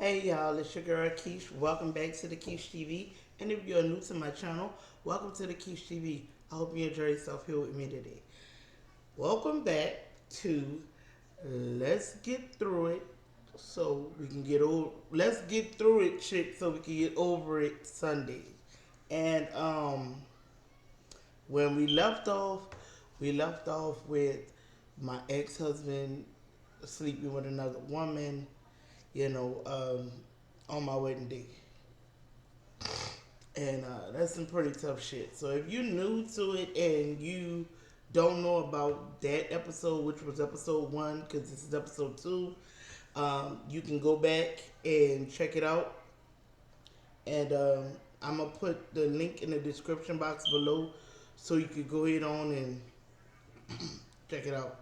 Hey y'all, it's your girl Keish. Welcome back to the Keish TV. And if you're new to my channel, welcome to the Keish TV. I hope you enjoy yourself here with me today. Welcome back to Let's Get Through It so we can get over. Let's get through it, shit, so we can get over it Sunday. And when we left off with my ex-husband sleeping with another woman, you know, on my wedding day. And that's some pretty tough shit. So if you're new to it and you don't know about that episode, which was episode 1, because this is episode 2, you can go back and check it out. And I'm going to put the link in the description box below so you can go ahead on and check it out.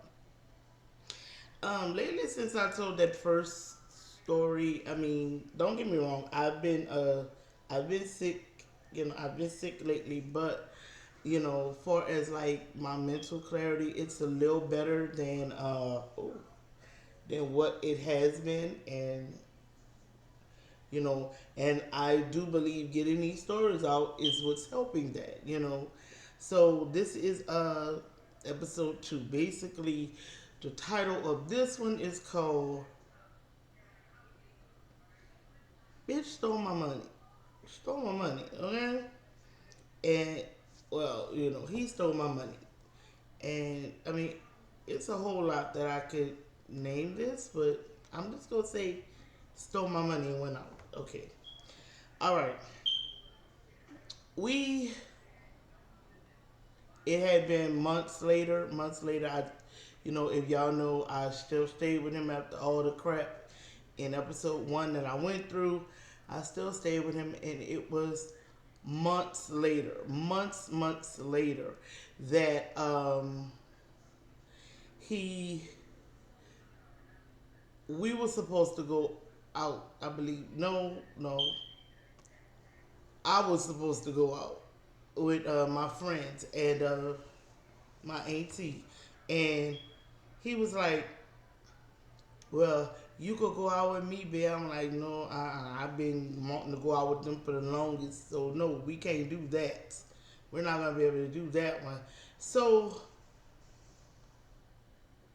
Lately, since I told that first story, I mean, don't get me wrong, I've been sick, I've been sick lately, but far as like my mental clarity, it's a little better than what it has been, and and I do believe getting these stories out is what's helping that. So this is episode 2. Basically, the title of this one is called "Bitch Stole My Money." Stole my money, okay? And well, he stole my money, and I mean, it's a whole lot that I could name this, but I'm just gonna say stole my money and went out. Okay, all right. We It had been months later. Months later, if y'all know, I still stayed with him after all the crap in episode 1 that I went through. I still stayed with him, and it was months later, that he we were supposed to go out. I believe no, I was supposed to go out with my friends and my auntie, and he was like, "Well, you could go out with me, babe." I'm like, "No, I've been wanting to go out with them for the longest, so no, we can't do that. We're not gonna be able to do that one." So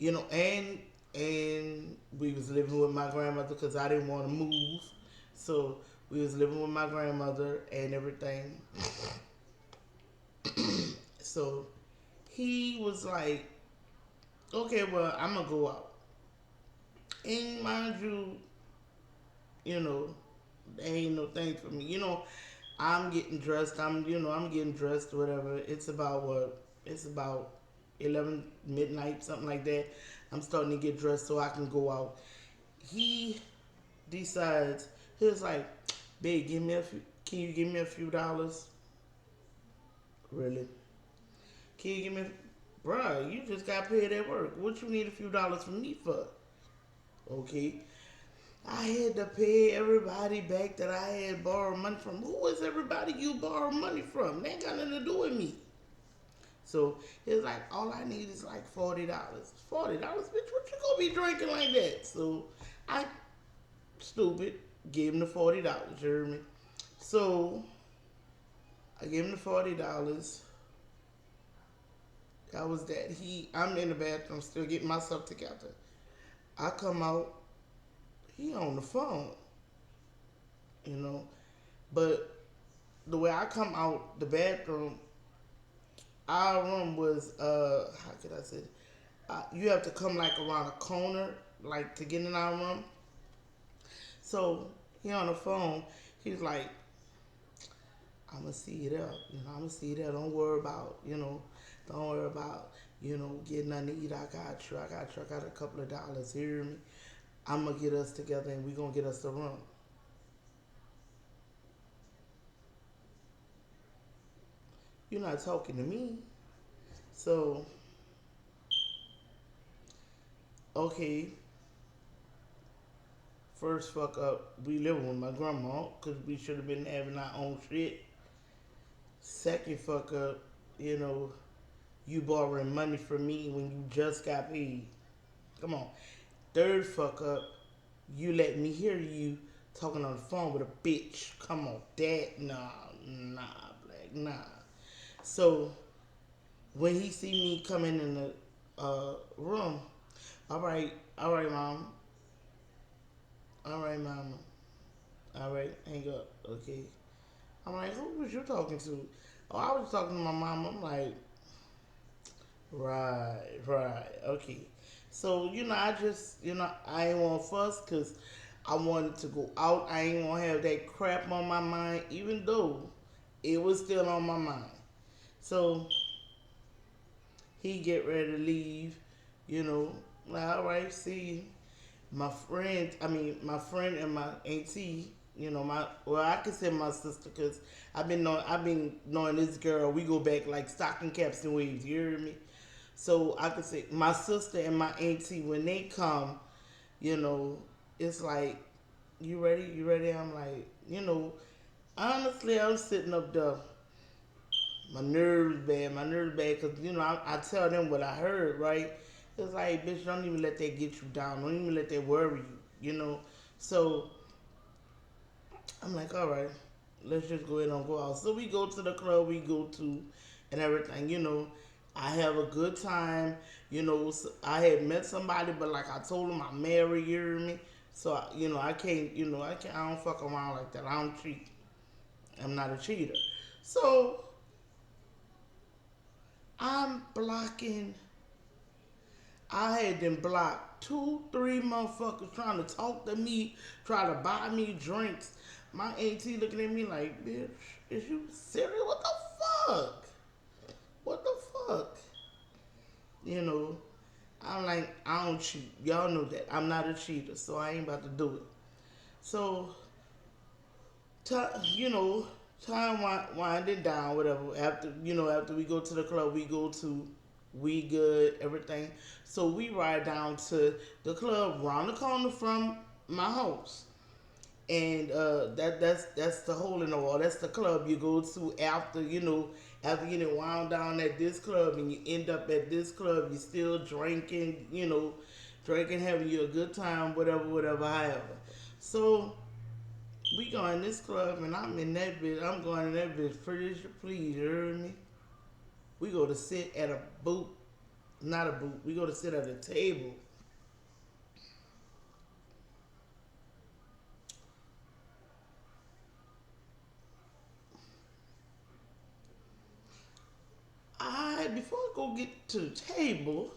and we was living with my grandmother because I didn't want to move, so we was living with my grandmother and everything. So he was like, "Okay, well, I'm gonna go out." And mind you, you know, there ain't no thing for me. I'm getting dressed. I'm getting dressed. Whatever. It's about what? It's about 11 midnight, something like that. I'm starting to get dressed so I can go out. He decides, he was like, "Babe, can you give me a few dollars?" Really? Can you give me, bruh? You just got paid at work. What you need a few dollars from me for? Okay. I had to pay everybody back that I had borrowed money from. Who is everybody you borrow money from? That ain't got nothing to do with me. So it's like, all I need is like $40. $40, bitch. What you gonna be drinking like that? So I, stupid, gave him the $40. You hear me? So I gave him the $40. That was that. I'm in the bathroom still getting myself together. I come out. He on the phone. You know, but the way I come out the bathroom, our room was how could I say it? You have to come like around a corner like to get in our room. So he on the phone, he's like, "I'm gonna see you there. I'm gonna see you there. Don't worry about don't worry about getting nothing to eat. I got you. I got you. I got a couple of dollars. Hear me? I'm gonna get us together and we gonna get us the room." You're not talking to me. So okay, first fuck up, we living with my grandma because we should have been having our own shit. Second fuck up, you know, you borrowing money from me when you just got paid. Come on. Third fuck up, you let me hear you talking on the phone with a bitch. Come on, that nah, black, nah. So when he see me coming in the room, all right, mom, all right, mama, all right, hang up, okay. I'm like, who was you talking to? Oh, I was talking to my mom. I'm like, right, okay. So I just I ain't want to fuss because I wanted to go out. I ain't want to have that crap on my mind, even though it was still on my mind. So he get ready to leave, you know. Like, all right, see my friend. I mean, my friend and my auntie. I can say my sister because I've been knowing this girl. We go back like stocking caps and waves. You hear me? So I could say my sister and my auntie when they come, you know, it's like, you ready? You ready? I'm like, honestly, I'm sitting up there. My nerves bad, because, I tell them what I heard, right? It's like, bitch, don't even let that get you down. Don't even let that worry you. So I'm like, all right, let's just go ahead and go out. So we go to the club we go to and everything. I have a good time. I had met somebody, but like I told him, I'm married, you hear me? So, I can't, I don't fuck around like that. I don't cheat. I'm not a cheater. So I'm blocking. I had them blocked 2, 3 motherfuckers trying to talk to me, try to buy me drinks. My auntie looking at me like, bitch, is you serious? What the fuck? What the fuck? You know, I'm like, I don't cheat. Y'all know that. I'm not a cheater, so I ain't about to do it. So, you know, time winding down, whatever. After we go to the club, we good, everything. So we ride down to the club round the corner from my house. And that's the hole in the wall. That's the club you go to after you get wound down at this club and you end up at this club. You still drinking, drinking, having you a good time, whatever, however. So we go in this club and I'm in that bitch. I'm going in that bitch pretty as you please. You heard me? We go to sit at a booth, not a booth. We go to sit at a table. Before I go get to the table,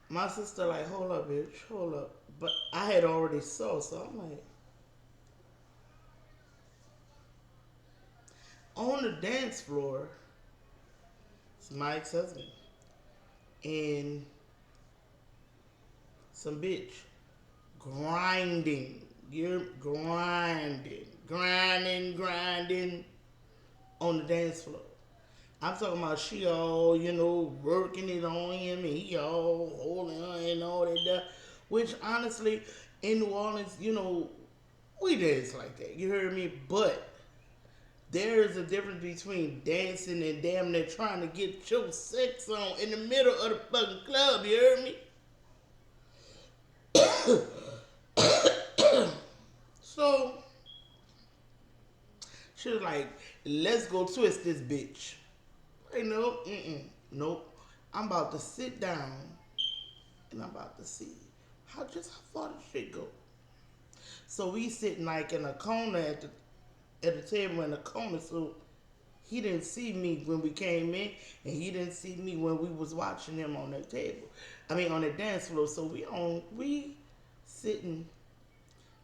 my sister like, hold up, bitch, hold up. But I had already saw, so I'm like, on the dance floor, it's my ex-husband and some bitch grinding. You're grinding on the dance floor. I'm talking about she all, working it on him and he all holding her and all that stuff. Which honestly, in New Orleans, we dance like that. You heard me? But there is a difference between dancing and damn near trying to get your sex on in the middle of the fucking club. You heard me? So she was like, let's go twist this bitch. Like, no, nope. I'm about to sit down and I'm about to see how far this shit go. So we sitting like in a corner at the table in the corner. So he didn't see me when we came in, and he didn't see me when we was watching him on that table. I mean on the dance floor. So we sitting.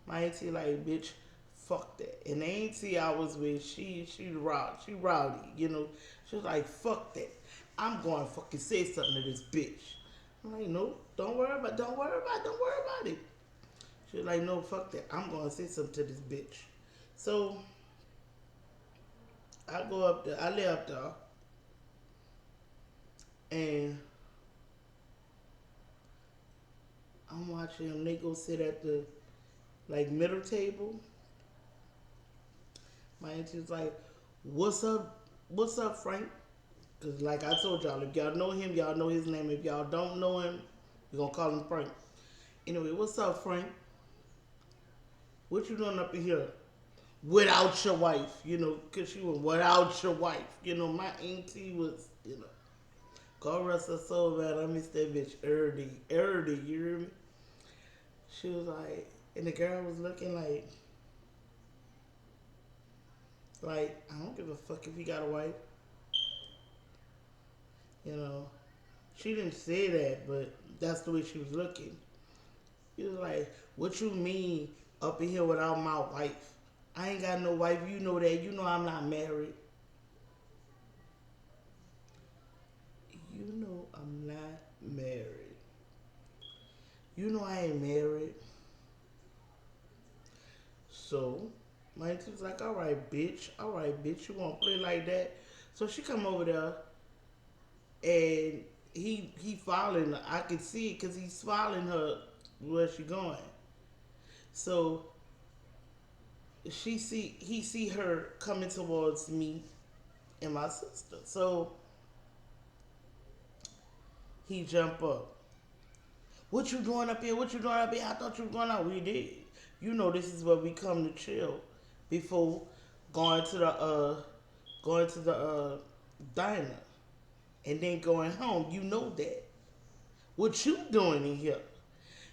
My auntie like, bitch, fuck that. And the auntie I was with, she rowdy, She was like, fuck that. I'm going to fucking say something to this bitch. I'm like, no, don't worry about it. She was like, no, fuck that. I'm going to say something to this bitch. So I go up there, I lay up there, and I'm watching them. They go sit at the like middle table. My auntie was like, what's up? What's up, Frank? Because like I told y'all, if y'all know him, y'all know his name. If y'all don't know him, we're going to call him Frank. Anyway, what's up, Frank? What you doing up in here without your wife? Cause she was without your wife. My auntie was, God rest her soul, man. I miss that bitch early, early. You hear me? She was like, and the girl was looking like I don't give a fuck if you got a wife. You know, she didn't say that, but that's the way she was looking. He was like, "What you mean up in here without my wife? I ain't got no wife. You know that. You know I'm not married. You know I'm not married. You know I ain't married." So my auntie was like, all right, bitch, you won't play like that. So she come over there and he following her. I could see it because he's following her where she going. So he see her coming towards me and my sister. So he jump up. What you doing up here? What you doing up here? I thought you were going out. We did. This is where we come to chill before going to the diner and then going home. You know that. What you doing in here?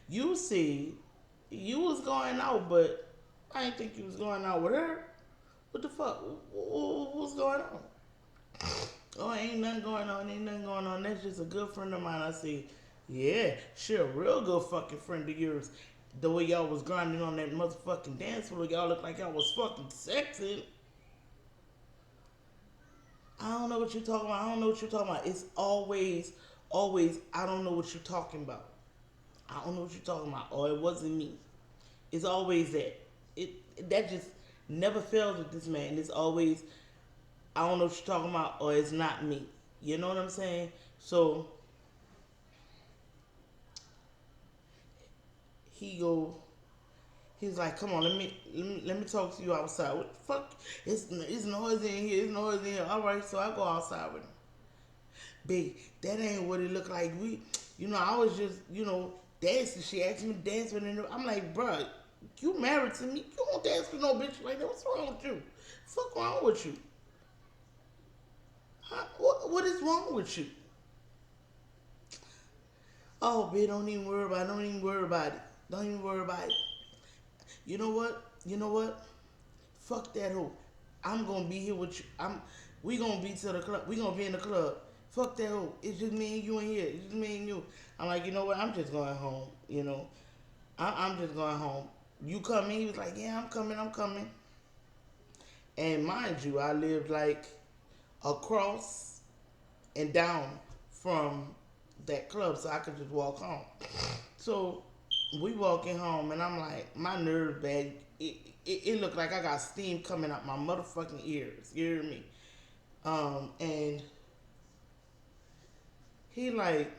You see, you was going out, but I didn't think you was going out with her. What the fuck? What's going on? Oh, ain't nothing going on. Ain't nothing going on. That's just a good friend of mine. I say, yeah, she a real good fucking friend of yours. The way y'all was grinding on that motherfucking dance floor, y'all look like y'all was fucking sexy. I don't know what you're talking about. I don't know what you're talking about. It's always, I don't know what you're talking about. I don't know what you're talking about. Or it wasn't me. It's always that. That just never fails with this man. It's always, I don't know what you're talking about, or it's not me. You know what I'm saying? So he go, he's like, come on, let me talk to you outside. What the fuck? It's noisy in here. It's noisy in here. All right, so I go outside with him. Babe, that ain't what it looked like. I was just, dancing. She asked me to dance with her. I'm like, bruh, you married to me. You don't dance with no bitch like that. What's wrong with you? Fuck wrong with you? Huh? What is wrong with you? Oh, babe, don't even worry about it. Don't even worry about it. Don't even worry about it. You know what? You know what? Fuck that hoe. I'm gonna be here with you. We gonna be to the club. We gonna be in the club. Fuck that hoe. It's just me and you in here. It's just me and you. I'm like, you know what? I'm just going home. I'm just going home. You coming? He was like, yeah, I'm coming. I'm coming. And mind you, I lived like across and down from that club, so I could just walk home. So we walking home, and I'm like, my nerves bad. It looked like I got steam coming out my motherfucking ears. You hear me? And he like,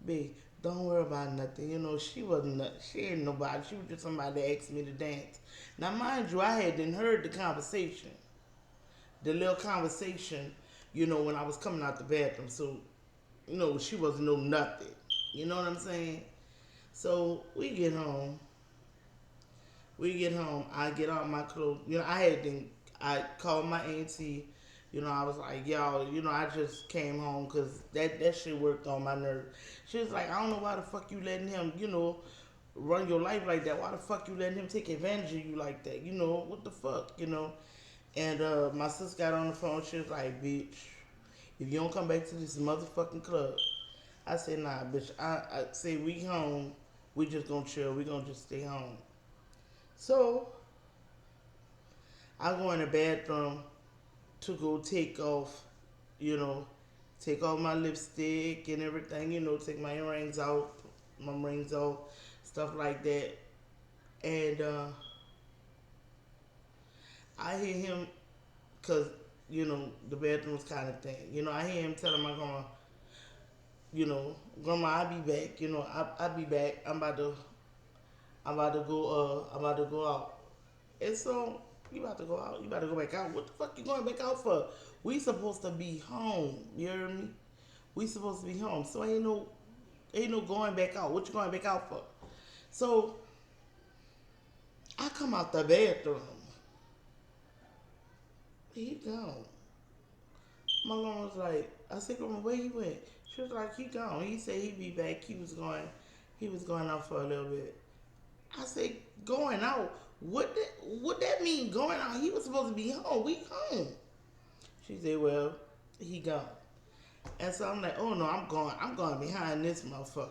babe, don't worry about nothing. She wasn't. She ain't nobody. She was just somebody that asked me to dance. Now, mind you, I hadn't heard the conversation, the little conversation. When I was coming out the bathroom. So, she wasn't know nothing. You know what I'm saying? So we get home. I get out my clothes. I called my auntie. I was like, y'all, I just came home because that shit worked on my nerves. She was like, I don't know why the fuck you letting him, run your life like that. Why the fuck you letting him take advantage of you like that? What the fuck? And my sister got on the phone. She was like, bitch, if you don't come back to this motherfucking club. I said, nah, bitch. I say we home. We just gonna chill. We gonna just stay home. So I go in the bathroom to go you know, take off my lipstick and everything, take my rings out, stuff like that. And I hear him, because, the bathroom's kind of thing. I hear him telling my grandma, grandma, I'll be back. I'll be back. I'm about to go out. And so, you about to go out? You about to go back out? What the fuck you going back out for? We supposed to be home. You hear me? We supposed to be home. So ain't no going back out. What you going back out for? So I come out the bathroom. He gone. My mom was like, I said, Grandma, where he went? She was like, he gone. He said he'd be back. He was going out for a little bit. I said, going out? What that mean, going out? He was supposed to be home. We home. She said, well, he gone. And so I'm like, oh no, I'm going behind this motherfucker.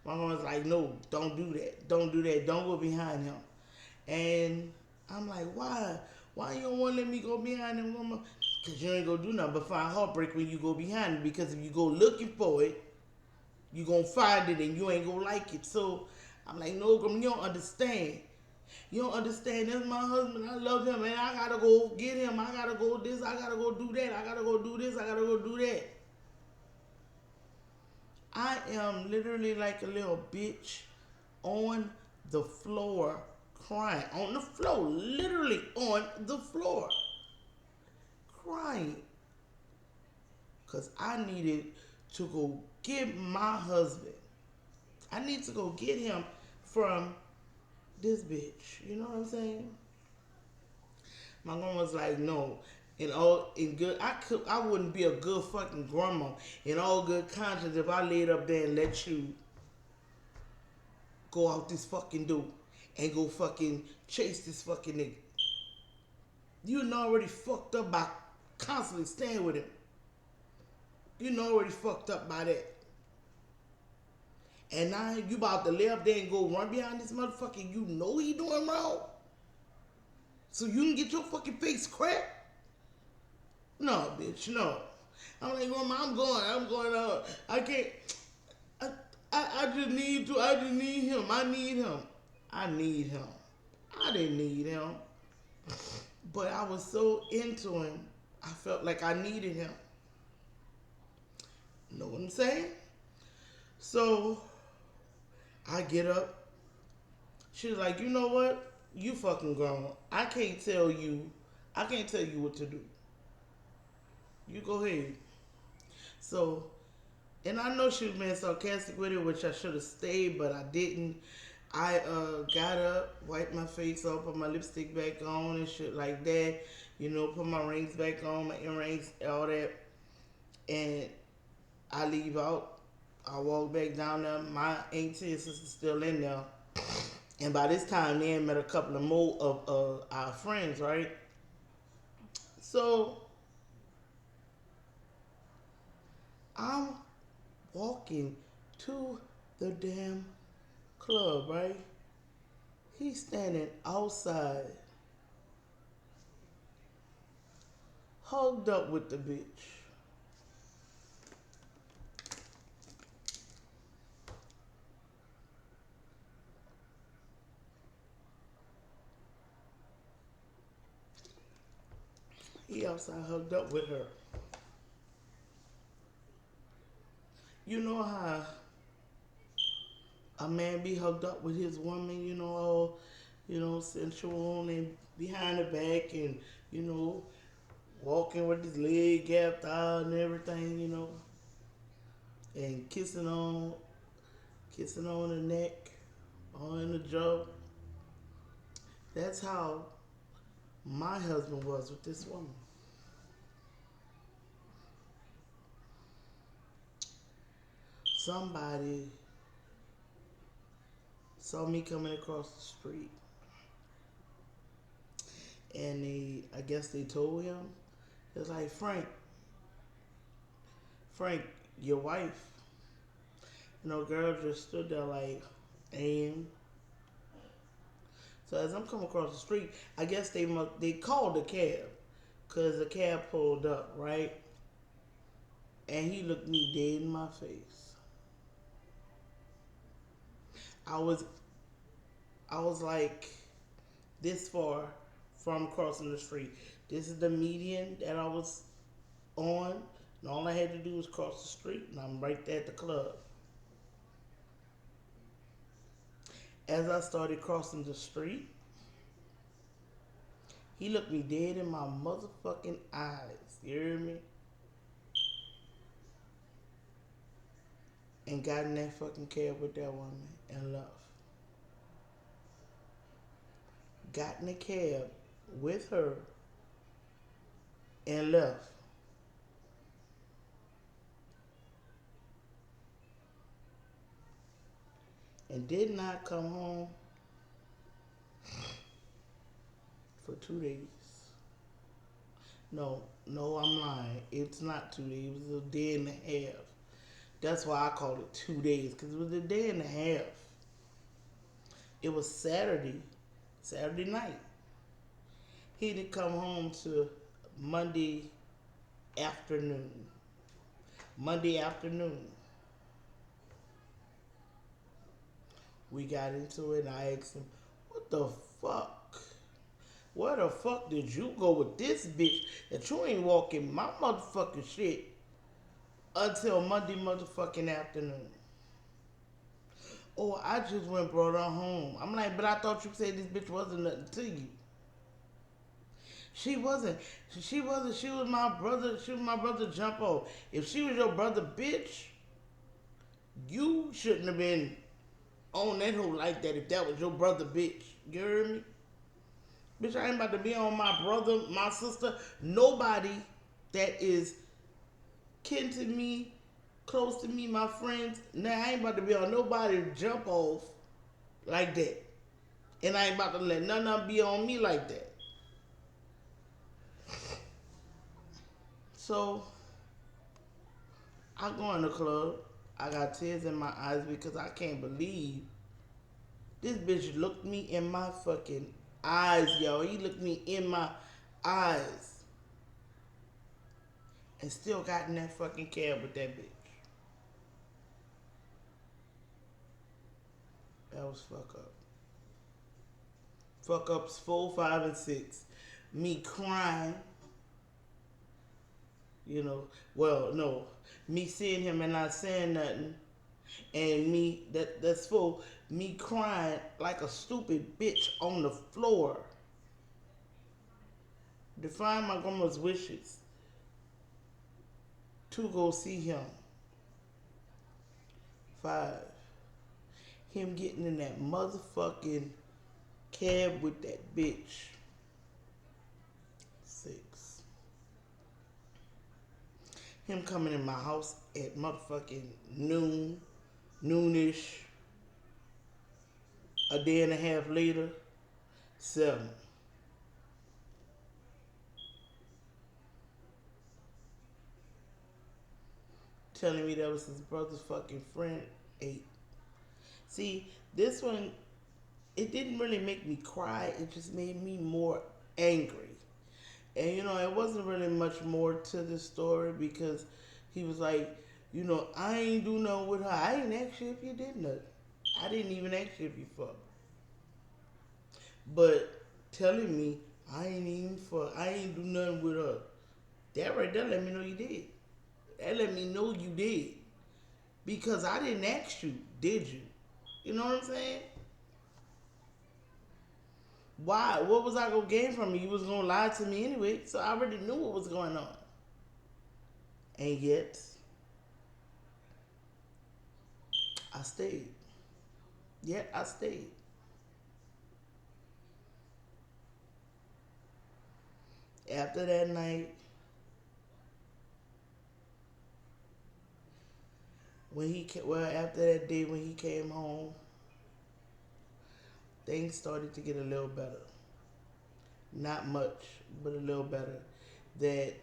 My mom was like, no, don't do that. Don't do that. Don't go behind him. And I'm like, why? Why you don't want to let me go behind him, mama? Because you ain't going to do nothing but find heartbreak when you go behind him. Because if you go looking for it, you going to find it and you ain't going to like it. So I'm like, no, Grandma, you don't understand. You don't understand. That's my husband. I love him, and I got to go get him. I got to go this. I got to go do that. I got to go do this. I got to go do that. I am literally like a little bitch on the floor crying. On the floor. Literally on the floor. Crying. Because I needed to go get my husband. I need to go get him from this bitch. You know what I'm saying? My mom was like, no. I wouldn't be a good fucking grandma in all good conscience if I laid up there and let you go out this fucking door and go fucking chase this fucking nigga. You know already fucked up by constantly staying with him. You know already fucked up by that. And now you about to lay up there and go run behind this motherfucker. You know he doing wrong. So you can get your fucking face cracked? No, bitch, no. I'm like, Grandma, I'm going out. I can't. I just need to. I just need him. I need him. I need him. I didn't need him. But I was so into him, I felt like I needed him. Know what I'm saying? So I get up. She was like, you know what? You fucking grown. I can't tell you. I can't tell you what to do. You go ahead. So, and I know she was being sarcastic with it, which I should have stayed, but I didn't. I got up, wiped my face off, put my lipstick back on and shit like that. You know, put my rings back on, my earrings, all that. And I leave out. I walk back down there. My auntie and sister still in there. And by this time, they had met a couple of more of our friends, right? So I'm walking to the damn club, right? He's standing outside, hugged up with the bitch. He outside hugged up with her. You know how a man be hugged up with his woman, all, sensual and behind the back and, walking with his leg gapped out and everything, and kissing on the neck, or in the jaw. That's how my husband was with this woman. Somebody saw me coming across the street, and I guess they told him, it was like, Frank, your wife. Girl just stood there like, and so as I'm coming across the street, I guess they called the cab, cause the cab pulled up, right? And he looked me dead in my face. I was I was like this far from crossing the street. This is the median that I was on, and all I had to do was cross the street, and I'm right there at the club. As I started crossing the street, he looked me dead in my motherfucking eyes. You hear me? And got in that fucking cab with that woman and left. got in a cab with her and left and did not come home for 2 days. No, no, I'm lying. It's not 2 days. It was a day and a half. That's why I call it 2 days, because it was a day and a half. It was Saturday night. He didn't come home to Monday afternoon. Monday afternoon. We got into it and I asked him, what the fuck? Where the fuck did you go with this bitch that you ain't walking my motherfucking shit until Monday motherfucking afternoon? Oh, I just went and brought her home. I'm like, but I thought you said this bitch wasn't nothing to you. She wasn't. She wasn't. She was my brother. She was my brother jump off. If she was your brother, bitch, you shouldn't have been on that hoe like that if that was your brother, bitch. You heard me? Bitch, I ain't about to be on my brother, my sister, nobody that is kin to me, close to me, my friends. Now, I ain't about to be on nobody jump off like that. And I ain't about to let none of them be on me like that. So, I go in the club. I got tears in my eyes because I can't believe this bitch looked me in my fucking eyes, yo. He looked me in my eyes and still got in that fucking cab with that bitch. That was fuck up. Fuck ups 4, 5, and 6. Me crying. You know, well, no. Me seeing him and not saying nothing. And me, that's full. Me crying like a stupid bitch on the floor. Defying my grandma's wishes to go see him. 5. Him getting in that motherfucking cab with that bitch. 6. Him coming in my house at motherfucking noonish, a day and a half later. 7. Telling me that was his brother's fucking friend. 8. See, this one, it didn't really make me cry. It just made me more angry. And, you know, it wasn't really much more to the story because he was like, you know, I ain't do nothing with her. I didn't ask you if you did nothing. I didn't even ask you if you fucked. But telling me I ain't do nothing with her. That right there let me know you did. That let me know you did. Because I didn't ask you, did you? You know what I'm saying? Why? What was I gonna gain from you? You was gonna lie to me anyway, so I already knew what was going on. And yet, I stayed. Yet I stayed. After that night, after that day when he came home, things started to get a little better. Not much, but a little better. That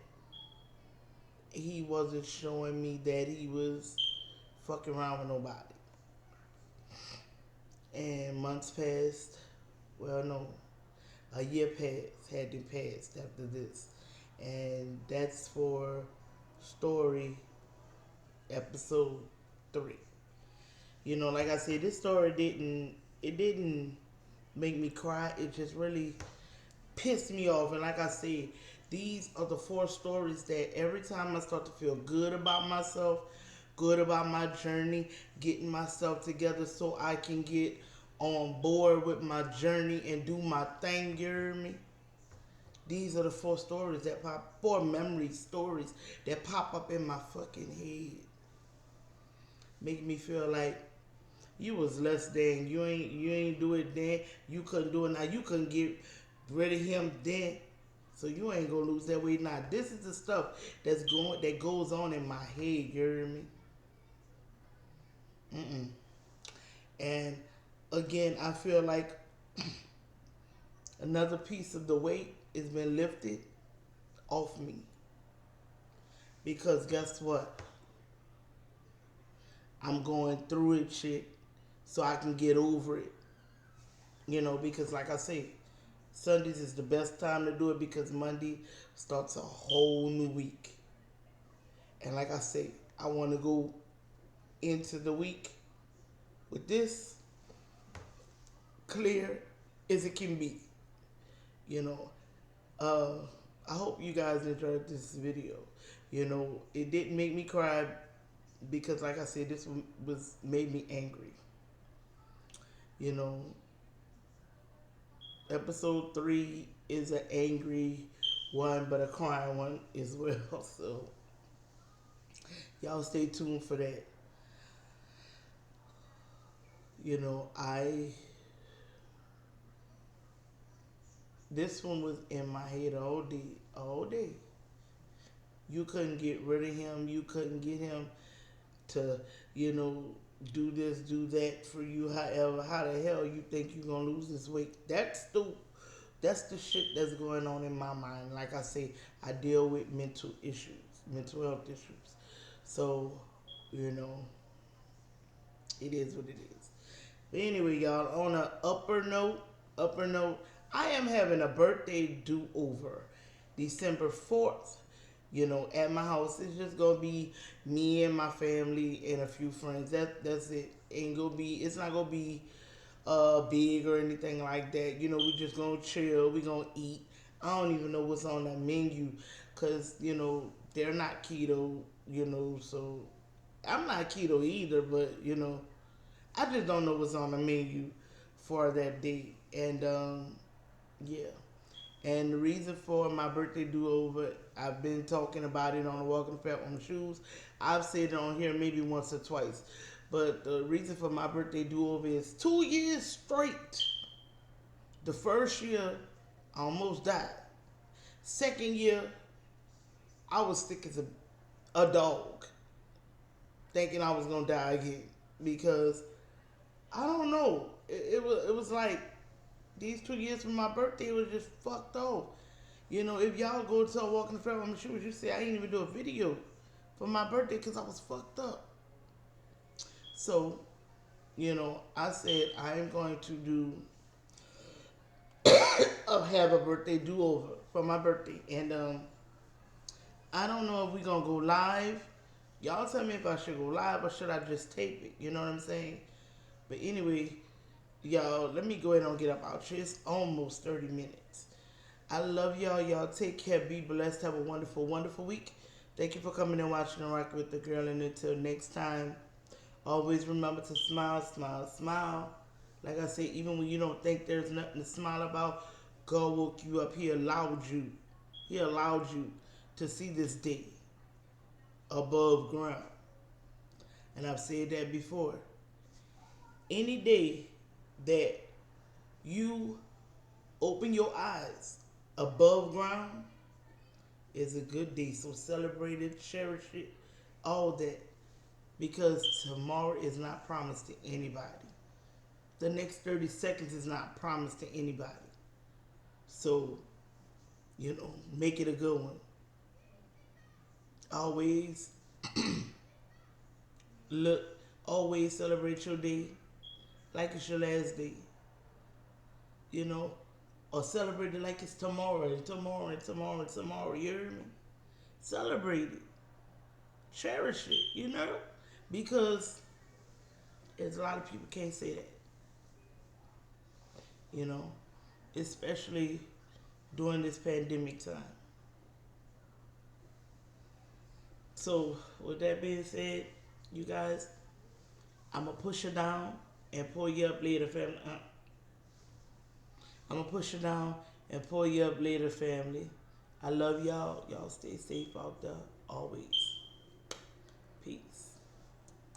he wasn't showing me that he was fucking around with nobody. And months passed. Well, no, a year hadn't passed after this. And that's for story episode 3. You know, like I said, this story didn't make me cry. It just really pissed me off. And like I said, these are the 4 stories that every time I start to feel good about myself, good about my journey, getting myself together so I can get on board with my journey and do my thing, you hear me? These are the 4 stories that 4 memory stories that pop up in my fucking head. Make me feel like, You was less than. You ain't do it then. You couldn't do it now. You couldn't get rid of him then. So you ain't gonna lose that weight now. This is the stuff that goes on in my head. You hear me? Mm-mm. And again, I feel like another piece of the weight has been lifted off me. Because guess what? I'm going through it shit so I can get over it. Because like I say, Sundays is the best time to do it because Monday starts a whole new week. And like I say, I want to go into the week with this clear as it can be. You know, uh, I hope you guys enjoyed this video. It didn't make me cry because, like I said, this one was made me angry. You know, episode 3 is an angry one, but a crying one as well. So y'all stay tuned for that. This one was in my head all day. You couldn't get rid of him. You couldn't get him to, do this, do that for you. However, how the hell you think you're gonna lose this weight? That's the shit that's going on in my mind. Like I say, I deal with mental health issues. So, it is what it is. But anyway, y'all, on a upper note, I am having a birthday do over December 4th. At my house. It's just gonna be me and my family and a few friends. That's it. It's not gonna be big or anything like that. We just gonna chill, we gonna eat. I don't even know what's on the menu because they're not keto, so I'm not keto either, but I just don't know what's on the menu for that day. And yeah. And the reason for my birthday do-over, I've been talking about it on the Walking Fat on the Shoes. I've said it on here maybe once or twice. But the reason for my birthday do-over is 2 years straight. The first year, I almost died. Second year, I was sick as a dog, thinking I was going to die again. Because, I don't know, it was like, these 2 years from my birthday was just fucked off. If y'all go to Walking the Fat on the Shoes, you say I ain't even do a video for my birthday because I was fucked up. So, I said I am going to have a birthday do-over for my birthday. And I don't know if we're going to go live. Y'all tell me if I should go live or should I just tape it. You know what I'm saying? But anyway, y'all, let me go ahead and get up out here. It's almost 30 minutes. I love y'all. Y'all take care. Be blessed. Have a wonderful, wonderful week. Thank you for coming and watching and rocking with the girl. And until next time, always remember to smile, smile, smile. Like I say, even when you don't think there's nothing to smile about, God woke you up. He allowed you. He allowed you to see this day above ground. And I've said that before. Any day that you open your eyes above ground is a good day. So celebrate it, cherish it, all that. Because tomorrow is not promised to anybody. The next 30 seconds is not promised to anybody. So, make it a good one. Always always celebrate your day like it's your last day. Or celebrate it like it's tomorrow and tomorrow and tomorrow and tomorrow. You hear me? Celebrate it. Cherish it, because there's a lot of people can't say that. Especially during this pandemic time. So, with that being said, you guys, I'm going to push her down and pull you up later, family. I'm going to push her down and pull you up later, family. I love y'all. Y'all stay safe out there always.